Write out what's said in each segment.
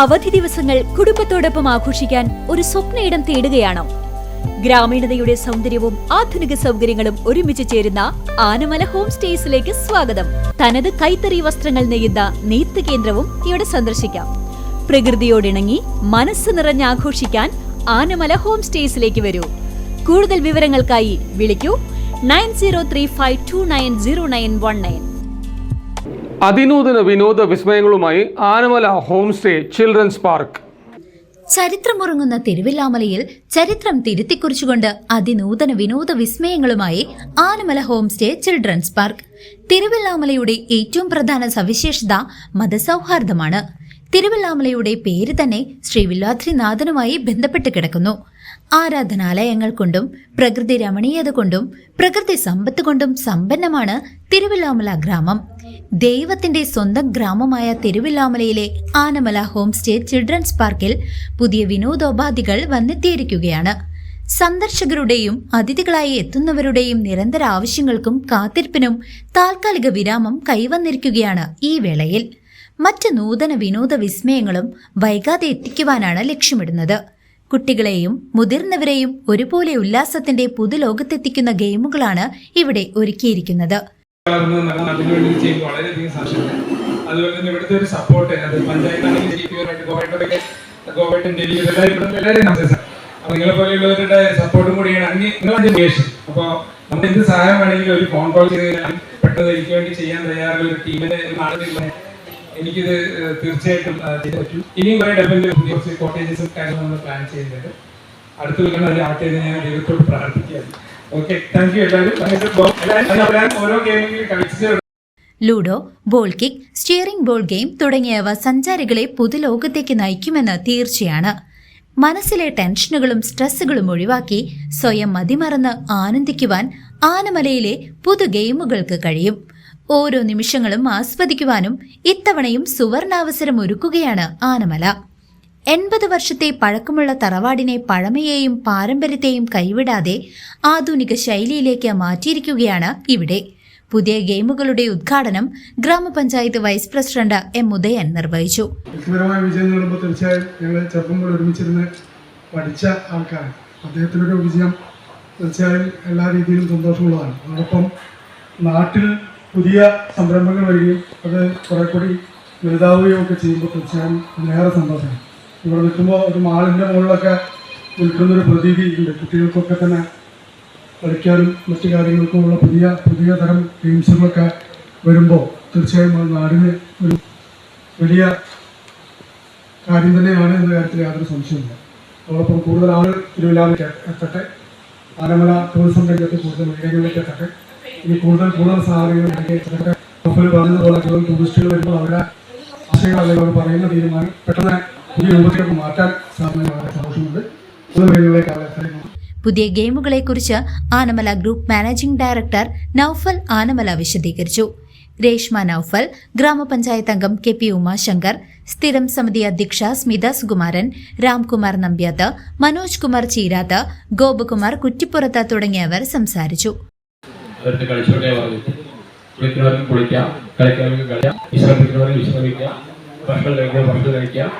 അവധി ദിവസങ്ങൾ കുടുംബത്തോടൊപ്പം ആഘോഷിക്കാൻ ഒരു സ്വപ്നയിടം തേടുകയാണോ? ഗ്രാമീണതയുടെ സൗന്ദര്യവും ആധുനിക സൗകര്യങ്ങളും ഒരുമിച്ച് ചേരുന്ന ആനമല ഹോം സ്റ്റേസിലേക്ക് സ്വാഗതം. തനത് കൈത്തറി വസ്ത്രങ്ങൾ നെയ്യുന്ന നെയ്ത്ത് കേന്ദ്രവും ഇവിടെ സന്ദർശിക്കാം. പ്രകൃതിയോടിണങ്ങി മനസ്സ് നിറഞ്ഞ് ആഘോഷിക്കാൻ ആനമല ഹോം സ്റ്റേസിലേക്ക് വരൂ. കൂടുതൽ വിവരങ്ങൾക്കായി വിളിക്കൂ 9035290919. അതിനൂതന വിനോദ വിസ്മയങ്ങളുമായി Anamala home stay children's park. ചരിത്രമുറങ്ങുന്ന തിരുവില്ലാമലയിൽ ചരിത്രം തിരുത്തിക്കുറിച്ചുകൊണ്ട് അതിനൂതന വിനോദ വിസ്മയങ്ങളുമായി Anamala home stay children's park. തിരുവില്ലാമലയുടെ ഏറ്റവും പ്രധാന സവിശേഷത മതസൗഹാർദ്ദമാണ്. തിരുവില്ലാമലയുടെ പേര് തന്നെ ശ്രീ വില്ലാദ്രിനാഥനുമായി ബന്ധപ്പെട്ട് കിടക്കുന്നു. ആരാധനാലയങ്ങൾ കൊണ്ടും പ്രകൃതി രമണീയത കൊണ്ടും പ്രകൃതി സമ്പത്ത് കൊണ്ടും സമ്പന്നമാണ് തിരുവില്ലാമല ഗ്രാമം. ദൈവത്തിന്റെ സ്വന്തം ഗ്രാമമായ തിരുവില്ലാമലയിലെ ആനമല ഹോം സ്റ്റേ ചിൽഡ്രൻസ് പാർക്കിൽ പുതിയ വിനോദോപാധികൾ വന്നെത്തിയിരിക്കുകയാണ്. സന്ദർശകരുടെയും അതിഥികളായി എത്തുന്നവരുടെയും നിരന്തര ആവശ്യങ്ങൾക്കും കാത്തിരിപ്പിനും താൽക്കാലിക വിരാമം കൈവന്നിരിക്കുകയാണ് ഈ വേളയിൽ. മറ്റ് നൂതന വിനോദ വിസ്മയങ്ങളും വൈകാതെ എത്തിക്കുവാനാണ് ലക്ഷ്യമിടുന്നത്. കുട്ടികളെയും മുതിർന്നവരെയും ഒരുപോലെ ഉല്ലാസത്തിന്റെ പുതുലോകത്തെത്തിക്കുന്ന ഗെയിമുകളാണ് ഇവിടെ ഒരുക്കിയിരിക്കുന്നത്. അതുപോലെ തന്നെ ഇവിടുത്തെ ഒരു സപ്പോർട്ട് നിങ്ങളെ പോലെയുള്ളവരുടെ സപ്പോർട്ടും കൂടിയാണ്. അപ്പോൾ നമ്മൾ എന്ത് സഹായം വേണമെങ്കിലും ഒരു ഫോൺ കോൾ ചെയ്ത് പെട്ടെന്ന് എനിക്ക് വേണ്ടി ചെയ്യാൻ തയ്യാറുള്ള ഒരു ടീമിനെ നാളെ എനിക്കിത് തീർച്ചയായിട്ടും ചെയ്തു പറ്റും. ഇനിയും കുറെ ഡെവലപ്മെന്റ് കോട്ടേജസും കാര്യങ്ങളും നമ്മൾ പ്ലാൻ ചെയ്യുന്നുണ്ട്. അടുത്ത വീട്ടിൽ അത് ആട്ടെ ഞാൻ ദൈവത്തോട് പ്രാർത്ഥിക്കുകയാണ്. ഓക്കെ, താങ്ക് യു എല്ലാവരും. ഓരോ ഗെയിമിലും കളിച്ച് ludo, ball kick, steering ball game തുടങ്ങിയവ സഞ്ചാരികളെ പുതുലോകത്തേക്ക് നയിക്കുമെന്ന് തീർച്ചയാണ്. മനസ്സിലെ ടെൻഷനുകളും സ്ട്രെസ്സുകളും ഒഴിവാക്കി സ്വയം മതിമറന്ന് ആനന്ദിക്കുവാൻ ആനമലയിലെ പുതു ഗെയിമുകൾക്ക് കഴിയും. ഓരോ നിമിഷങ്ങളും ആസ്വദിക്കുവാനും ഇത്തവണയും സുവർണാവസരം ഒരുക്കുകയാണ് ആനമല. 80 വർഷത്തെ പഴക്കമുള്ള തറവാടിനെ പഴമയെയും പാരമ്പര്യത്തെയും കൈവിടാതെ ആധുനിക ശൈലിയിലേക്ക് മാറ്റിയിരിക്കുകയാണ് ഇവിടെ. പുതിയ ഗെയിമുകളുടെ ഉദ്ഘാടനം ഗ്രാമപഞ്ചായത്ത് വൈസ് പ്രസിഡന്റ് എം ഉദയൻ നിർവഹിച്ചു. വ്യക്തിപരമായ വിജയം നേടുമ്പോൾ തീർച്ചയായും ഞങ്ങൾ ചെറുപ്പം പോലെ ഒരുമിച്ചിരുന്ന് പഠിച്ച ആൾക്കാർ. അദ്ദേഹത്തിനൊരു വിജയം തീർച്ചയായും എല്ലാ രീതിയിലും സന്തോഷമുള്ളതാണ്. അതോടൊപ്പം നാട്ടിൽ പുതിയ സംരംഭങ്ങൾ വരികയും അത് കുറെ കൂടി വലുതാവുകയും ഒക്കെ ചെയ്യുമ്പോൾ തീർച്ചയായും അതിലേറെ സന്തോഷമാണ്. ഇവിടെ നിൽക്കുമ്പോൾ ഒരു മാളിൻ്റെ മുകളിലൊക്കെ നിൽക്കുന്നൊരു പ്രതീതി ഉണ്ട്. കുട്ടികൾക്കൊക്കെ തന്നെ കളിക്കാനും മറ്റു കാര്യങ്ങൾക്കുമുള്ള പുതിയ തരം ഗെയിംസുകളൊക്കെ വരുമ്പോൾ തീർച്ചയായും അത് നാടിന് ഒരു വലിയ കാര്യം തന്നെയാണ് എന്ന കാര്യത്തിൽ യാതൊരു സംശയമില്ല. അതോടൊപ്പം കൂടുതൽ ആളുകൾ തിരുവില്ലാമലയ്ക്ക് എത്തട്ടെ, ആനമല ടൂറിസം രംഗത്ത് കൂടുതൽ ഉയരങ്ങളിലേക്ക് എത്തട്ടെ. ഇനി കൂടുതൽ സാഹചര്യങ്ങൾ പറഞ്ഞതുപോലെ ടൂറിസ്റ്റുകൾ വരുമ്പോൾ അവരുടെ ആശയങ്ങൾ അല്ലെങ്കിൽ അവർ പറയുന്ന തീരുമാനം പെട്ടെന്ന് പുതിയ രൂപത്തിലേക്ക് മാറ്റാൻ സാധിക്കുന്ന വളരെ സന്തോഷമുണ്ട്. പുതിയ ഗെയിമുകളെക്കുറിച്ച് Anamala group managing director Naufal Anamala വിശദീകരിച്ചു. രേഷ്മ നൌഫൽ, ഗ്രാമപഞ്ചായത്ത് അംഗം KP ഉമാശങ്കർ, സ്ഥിരം സമിതി അധ്യക്ഷ സ്മിത സുകുമാരൻ, രാംകുമാർ നമ്പ്യാത്ത്, മനോജ് കുമാർ ചീരാത്ത്, ഗോപകുമാർ കുറ്റിപ്പുറത്ത് തുടങ്ങിയവർ സംസാരിച്ചു. കുളിക്കുന്നവർക്ക് കുളിക്കാം, കളിക്കുന്നവർക്ക് കളിക്കാം, വിശ്രമിക്കുന്നവർക്ക് വിശ്രമിക്കാം, ഭക്ഷണം കഴിക്കാം.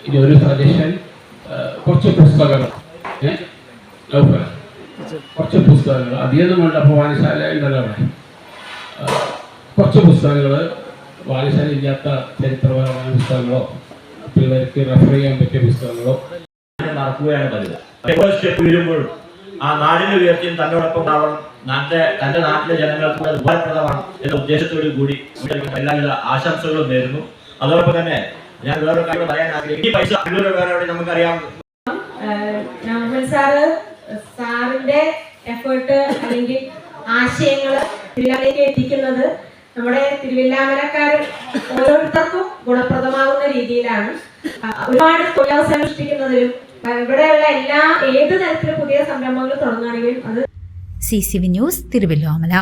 ഇനി ഒരു സജഷൻ, കുറച്ച് പുസ്തകങ്ങൾ അധികം വേണ്ട. അപ്പോൾ വായനശാല ഉണ്ടല്ലോ അവിടെ. കുറച്ച് പുസ്തകങ്ങൾ, വായനശാല ഇല്ലാത്ത ചരിത്രപരമായ പുസ്തകങ്ങളോ പിള്ളേർക്ക് റെഫർ ചെയ്യാൻ പറ്റിയ പുസ്തകങ്ങളോ നടക്കുകയാണ് പതിവ്. സ്റ്റെപ്പ് വീഴുമ്പോഴും ആ നാടിന്റെ ഉയർച്ചയും തന്നോടൊപ്പം ഉണ്ടാവണം, തന്റെ നാട്ടിലെ ജനങ്ങൾക്ക് ഉപകാരപ്രദമാണ് എന്ന ഉദ്ദേശത്തോടു കൂടി എല്ലാവിധ ആശംസകളും നേരുന്നു. അതോടൊപ്പം തന്നെ ഞാൻ വേറൊരു കാര്യം പറയാൻ ആഗ്രഹിക്കും. ഈ പൈസ വേറെ നമുക്കറിയാം. സാറിന്റെ എഫേർട്ട് അല്ലെങ്കിൽ ആശയങ്ങൾ തിരുവില്ലാമലയിലേക്ക് എത്തിക്കുന്നത് നമ്മുടെ തിരുവില്ലാമലക്കാർ ഓരോരുത്തർക്കും ഗുണപ്രദമാകുന്ന രീതിയിലാണ്. ഒരുപാട് തൊഴിലവസരം സൃഷ്ടിക്കുന്നതിലും ഇവിടെയുള്ള ഏത് തരത്തിലും പുതിയ സംരംഭങ്ങൾ തുടങ്ങുകയാണെങ്കിലും അത്. CCV news, Thiruvallamala.